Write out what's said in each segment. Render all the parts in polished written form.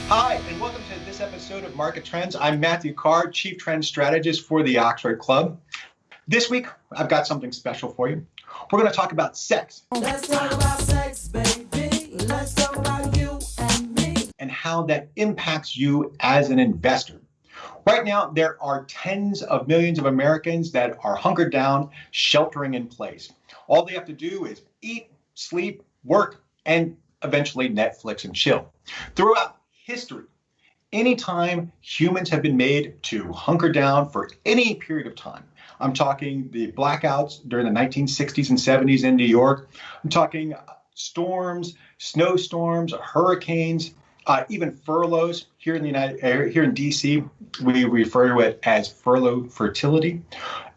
Hi, and welcome to this episode of Market Trends. I'm Matthew Carr, Chief Trend Strategist for the Oxford Club. This week, I've got something special for you. We're going to talk about sex. Let's talk about sex, baby. Let's talk about you and me. And how that impacts you as an investor. Right now, there are tens of millions of Americans that are hunkered down, sheltering in place. All they have to do is eat, sleep, work, and eventually Netflix and chill. Throughout history, anytime humans have been made to hunker down for any period of time, I'm talking the blackouts during the 1960s and 70s in New York, I'm talking storms, snowstorms, hurricanes, even furloughs here in here in DC, we refer to it as furlough fertility.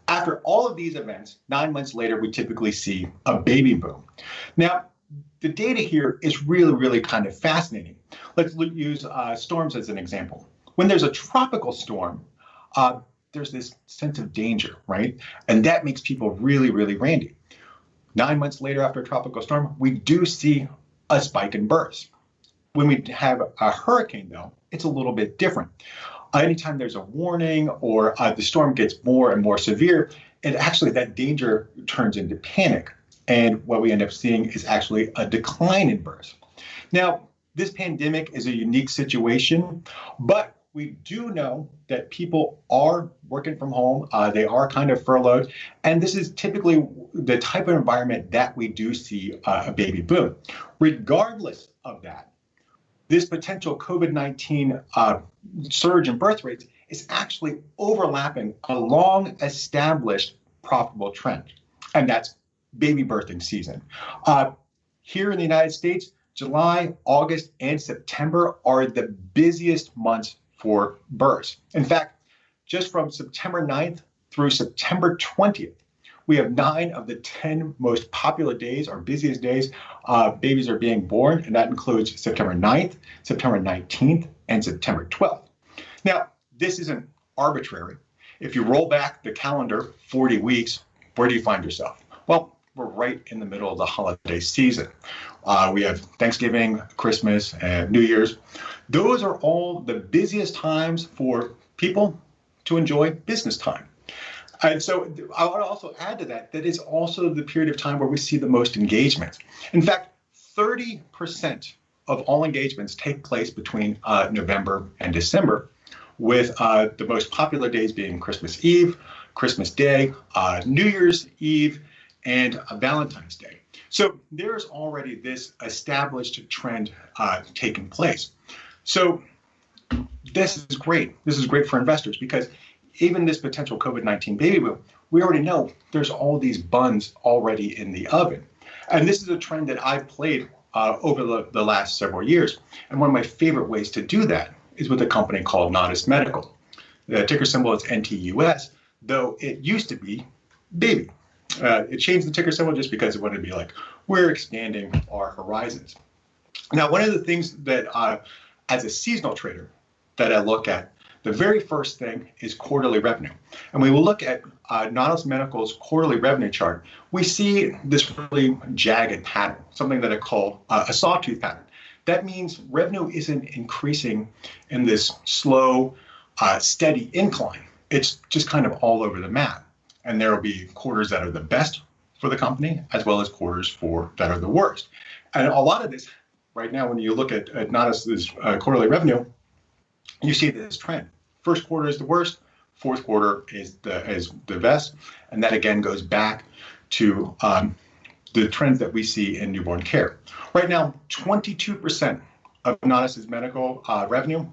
After all of these events, 9 months later, we typically see a baby boom. Now, the data here is really kind of fascinating. Let's use storms as an example. When there's a tropical storm, there's this sense of danger, right? And that makes people really randy. 9 months later after a tropical storm, we do see a spike in births. When we have a hurricane, though, it's a little bit different. Anytime there's a warning or the storm gets more and more severe, and actually that danger turns into panic. And what we end up seeing is actually a decline in births. Now, this pandemic is a unique situation, but we do know that people are working from home. They are kind of furloughed. And this is typically the type of environment that we do see a baby boom. Regardless of that, this potential COVID-19 surge in birth rates is actually overlapping a long-established profitable trend, and that's baby birthing season. Here in the United States, July, August, and September are the busiest months for births. In fact, just from September 9th through September 20th, we have 9 of the 10 most popular days, or busiest days, babies are being born, and that includes September 9th, September 19th, and September 12th. Now, this isn't arbitrary. If you roll back the calendar 40 weeks, where do you find yourself? Well, we're right in the middle of the holiday season. We have Thanksgiving, Christmas, and New Year's. Those are all the busiest times for people to enjoy business time. And so I want to also add to that is also the period of time where we see the most engagement. In fact, 30% of all engagements take place between November and December, with the most popular days being Christmas Eve, Christmas Day, New Year's Eve, and Valentine's Day. So there's already this established trend taking place. So this is great. This is great for investors because even this potential COVID-19 baby boom, we already know there's all these buns already in the oven. And this is a trend that I've played over the last several years. And one of my favorite ways to do that is with a company called Natus Medical. The ticker symbol is NTUS, though it used to be baby. It changed the ticker symbol just because it wanted to be like, we're expanding our horizons. Now, one of the things that as a seasonal trader that I look at, the very first thing is quarterly revenue. And we will look at Natus Medical's quarterly revenue chart. We see this really jagged pattern, something that I call a sawtooth pattern. That means revenue isn't increasing in this slow, steady incline. It's just kind of all over the map. And there will be quarters that are the best for the company, as well as quarters that are the worst. And a lot of this, right now, when you look at Natus's quarterly revenue, you see this trend. First quarter is the worst, fourth quarter is the best, and that again goes back to the trends that we see in newborn care. Right now, 22% of Natus's medical revenue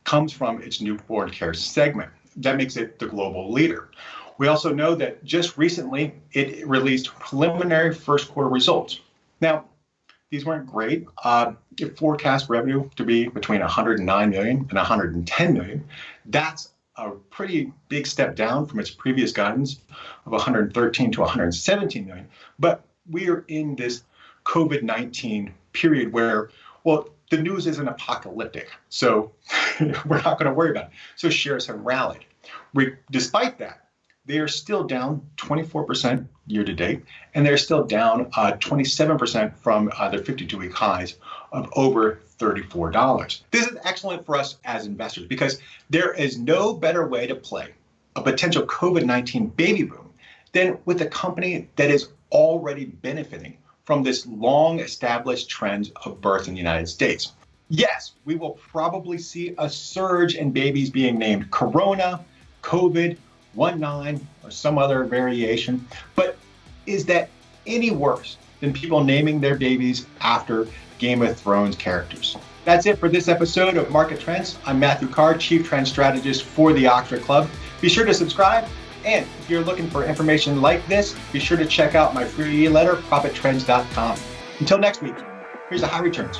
comes from its newborn care segment. That makes it the global leader. We also know that just recently it released preliminary first quarter results. Now, these weren't great. It forecast revenue to be between 109 million and 110 million. That's a pretty big step down from its previous guidance of 113 to 117 million. But we are in this COVID-19 period where, well, the news isn't apocalyptic, so we're not going to worry about it. So shares have rallied. Despite that, they are still down 24% year to date, and they're still down 27% from their 52-week highs of over $34. This is excellent for us as investors because there is no better way to play a potential COVID-19 baby boom than with a company that is already benefiting from this long-established trend of birth in the United States. Yes, we will probably see a surge in babies being named Corona, COVID, 19, or some other variation, but is that any worse than people naming their babies after Game of Thrones characters? That's it for this episode of Market Trends. I'm Matthew Carr, Chief Trend Strategist for the Oxford Club. Be sure to subscribe, and if you're looking for information like this, be sure to check out my free e-letter, profittrends.com. Until next week, here's the high returns.